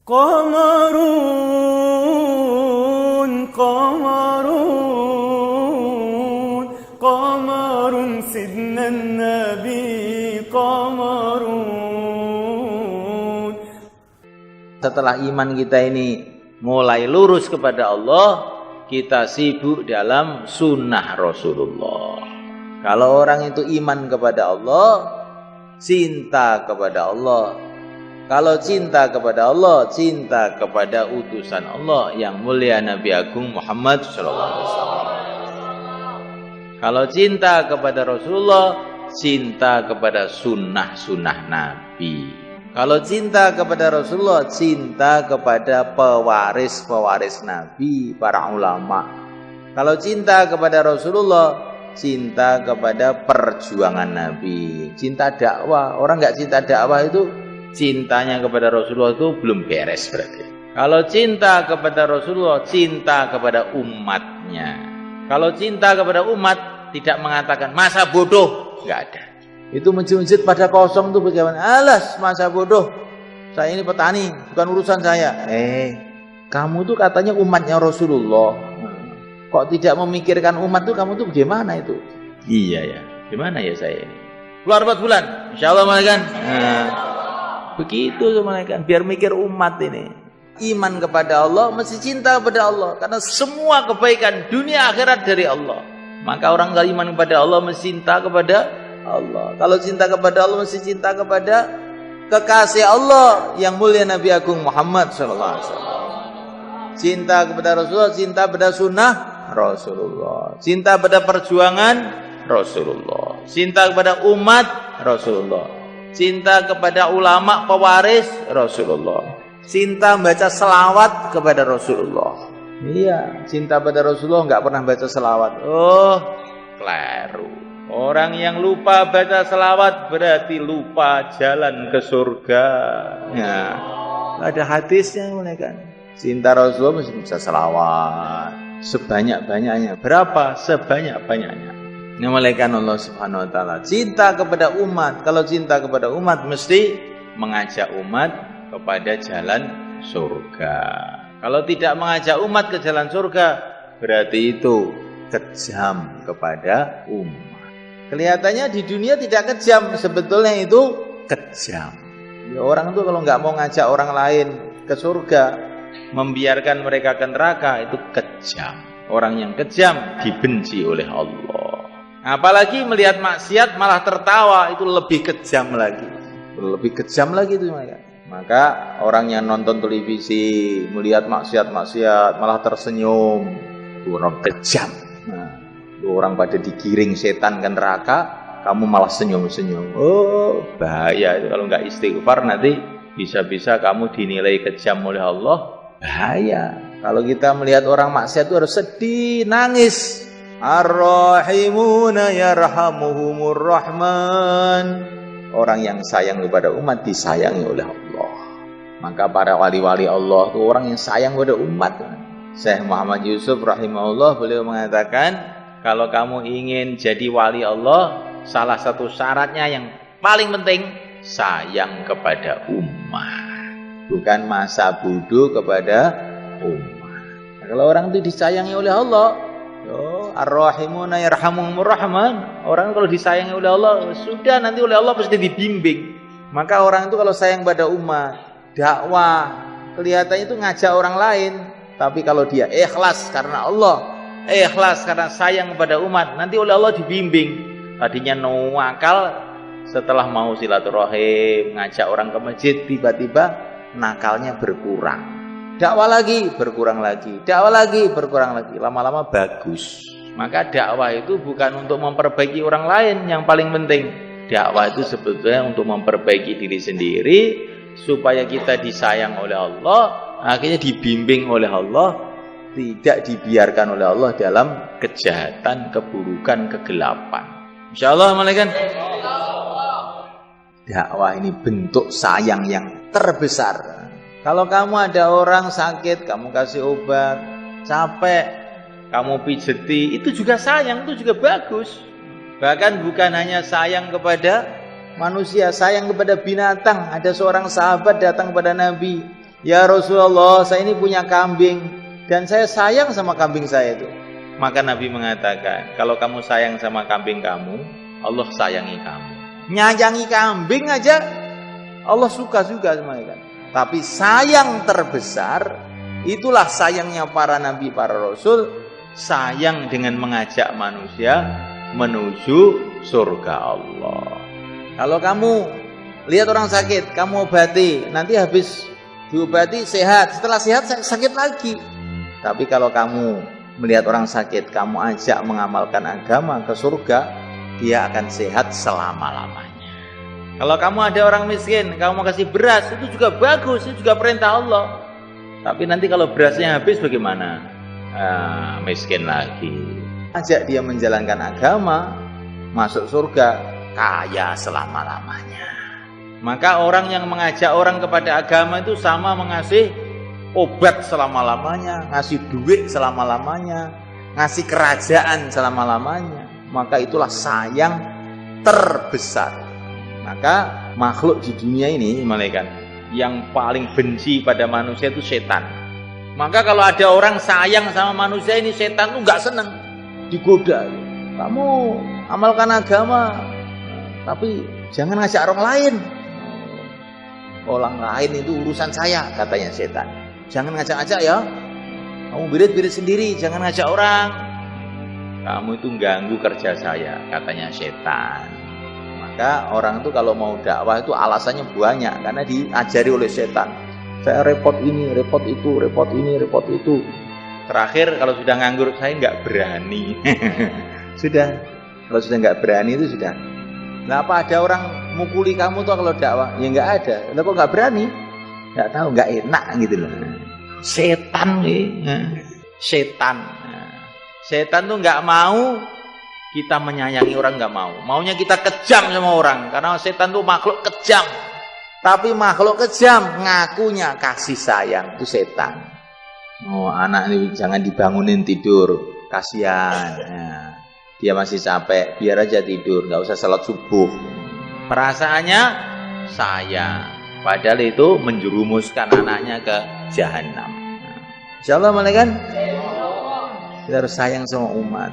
Qamarun, qamarun, qamarun sidna nabi, qamarun. Setelah iman kita ini mulai lurus kepada Allah, kita sibuk dalam sunnah Rasulullah. Kalau orang itu iman kepada Allah, cinta kepada Allah. Kalau cinta kepada Allah, cinta kepada utusan Allah yang mulia Nabi Agung Muhammad SAW. Kalau cinta kepada Rasulullah, cinta kepada sunnah-sunnah Nabi. Kalau cinta kepada Rasulullah, cinta kepada pewaris-pewaris Nabi, para ulama. Kalau cinta kepada Rasulullah, cinta kepada perjuangan Nabi. Cinta dakwah. Orang nggak cinta dakwah itu cintanya kepada Rasulullah itu belum beres berarti. Kalau cinta kepada Rasulullah, cinta kepada umatnya. Kalau cinta kepada umat, tidak mengatakan masa bodoh, nggak ada. Itu masjid-masjid pada kosong tuh bagaimana? Alas, masa bodoh. Saya ini petani, bukan urusan saya. Kamu tuh katanya umatnya Rasulullah. Kok tidak memikirkan umat tuh, kamu tuh bagaimana itu? Iya ya, gimana ya saya ini? Keluar 4 bulan, insya Allah malaikat. Begitu malaikat, biar mikir umat ini. Iman kepada Allah, mesti cinta kepada Allah. Karena semua kebaikan dunia akhirat dari Allah. Maka orang kalau iman kepada Allah, mesti cinta kepada Allah. Kalau cinta kepada Allah, mesti cinta kepada kekasih Allah yang mulia Nabi Agung Muhammad SAW. Cinta kepada Rasulullah, cinta pada sunnah Rasulullah. Cinta pada perjuangan Rasulullah. Cinta kepada umat Rasulullah. Cinta kepada ulama pewaris Rasulullah. Cinta baca selawat kepada Rasulullah. Iya, cinta pada Rasulullah nggak pernah baca selawat. Oh, keliru. Orang yang lupa baca selawat berarti lupa jalan ke surga. Ya, ada hadisnya kan. Cinta Rasulullah mesti bisa selawat sebanyak-banyaknya. Berapa? Sebanyak-banyaknya. Memuliakan Allah Subhanahu wa taala. Cinta kepada umat. Kalau cinta kepada umat mesti mengajak umat kepada jalan surga. Kalau tidak mengajak umat ke jalan surga, berarti itu kejam kepada umat. Kelihatannya di dunia tidak kejam, sebetulnya itu kejam. Ya, orang itu kalau nggak mau ngajak orang lain ke surga, membiarkan mereka ke neraka, itu kejam. Orang yang kejam dibenci oleh Allah. Apalagi melihat maksiat malah tertawa, itu lebih kejam lagi. Lebih kejam lagi itu maka orang yang nonton televisi melihat maksiat-maksiat malah tersenyum, itu orang kejam. Nah, itu orang pada digiring setan ke neraka, kamu malah senyum-senyum. Oh, bahaya itu kalau nggak istighfar, nanti bisa-bisa kamu dinilai kejam oleh Allah. Bahaya. Kalau kita melihat orang maksiat itu harus sedih, nangis. Ar-Rahimuna yarhamuhumur Rahman. Orang yang sayang kepada umat disayangi oleh Allah. Maka para wali-wali Allah itu orang yang sayang kepada umat. Syekh Muhammad Yusuf rahimahullah, beliau mengatakan, kalau kamu ingin jadi wali Allah, salah satu syaratnya yang paling penting, sayang kepada umat. Bukan masa bodoh kepada umat. Nah, kalau orang itu disayangi oleh Allah, Ar-Rahimuna yarhamuhumur Rahman. Orang kalau disayangi oleh Allah, sudah nanti oleh Allah pasti dibimbing. Maka orang itu kalau sayang pada umat, dakwah, kelihatannya itu ngajak orang lain. Tapi kalau dia ikhlas karena Allah, ikhlas karena sayang kepada umat, nanti oleh Allah dibimbing. Tadinya nakal, setelah mau silaturahim, ngajak orang ke masjid, tiba-tiba nakalnya berkurang. Dakwah lagi, berkurang lagi. Dakwah lagi, berkurang lagi. Lama-lama bagus. Maka dakwah itu bukan untuk memperbaiki orang lain yang paling penting. Dakwah itu sebetulnya untuk memperbaiki diri sendiri, supaya kita disayang oleh Allah, akhirnya dibimbing oleh Allah, tidak dibiarkan oleh Allah dalam kejahatan, keburukan, kegelapan. Insyaallah malaikat. Dakwah ini bentuk sayang yang terbesar. Kalau kamu ada orang sakit, kamu kasih obat, capek, kamu pijeti, itu juga sayang, itu juga bagus. Bahkan bukan hanya sayang kepada manusia, sayang kepada binatang. Ada seorang sahabat datang kepada Nabi, Ya Rasulullah, saya ini punya kambing dan saya sayang sama kambing saya itu. Maka Nabi mengatakan, kalau kamu sayang sama kambing kamu, Allah sayangi kamu. Nyayangi kambing aja Allah suka juga sama kan. Tapi sayang terbesar, itulah sayangnya para nabi, para rasul, sayang dengan mengajak manusia menuju surga Allah. Kalau kamu lihat orang sakit, kamu obati, nanti habis diobati sehat, setelah sehat sakit lagi. Tapi kalau kamu melihat orang sakit, kamu ajak mengamalkan agama ke surga, dia akan sehat selama-lamanya. Kalau kamu ada orang miskin, kamu kasih beras, itu juga bagus, itu juga perintah Allah. Tapi nanti kalau berasnya habis bagaimana? Miskin lagi. Ajak dia menjalankan agama, masuk surga, kaya selama-lamanya. Maka orang yang mengajak orang kepada agama itu sama mengasih obat selama-lamanya, ngasih duit selama-lamanya, ngasih kerajaan selama-lamanya. Maka itulah sayang terbesar. Maka makhluk di dunia ini, malaikat, yang paling benci pada manusia itu setan. Maka kalau ada orang sayang sama manusia ini, setan tuh nggak seneng, digoda. Kamu amalkan agama, tapi jangan ngajak orang lain. Orang lain itu urusan saya, katanya setan. Jangan ngajak-ngajak ya. Kamu birit-birit sendiri, jangan ngajak orang. Kamu itu ganggu kerja saya, katanya setan. Maka orang itu kalau mau dakwah itu alasannya banyak, karena diajari oleh setan. Saya repot ini, repot itu, repot ini, repot itu. Terakhir kalau sudah nganggur, saya nggak berani. Sudah, kalau sudah nggak berani itu sudah. Nah, apa ada orang mukuli kamu tuh kalau dakwah? Ya nggak ada. Lah kok nggak berani? Nggak tahu, nggak enak gitu loh. Setan nih, setan. Setan tuh nggak mau kita menyayangi orang, nggak mau. Maunya kita kejam sama orang, karena setan tuh makhluk kejam. Tapi makhluk kejam ngakunya kasih sayang, itu setan. Oh, anak ini jangan dibangunin tidur, kasihan. Ya, dia masih capek, biar aja tidur, nggak usah salat subuh. Perasaannya sayang, padahal itu menjerumuskan anaknya ke jahanam. Insyaallah malaikat, kita harus sayang sama umat.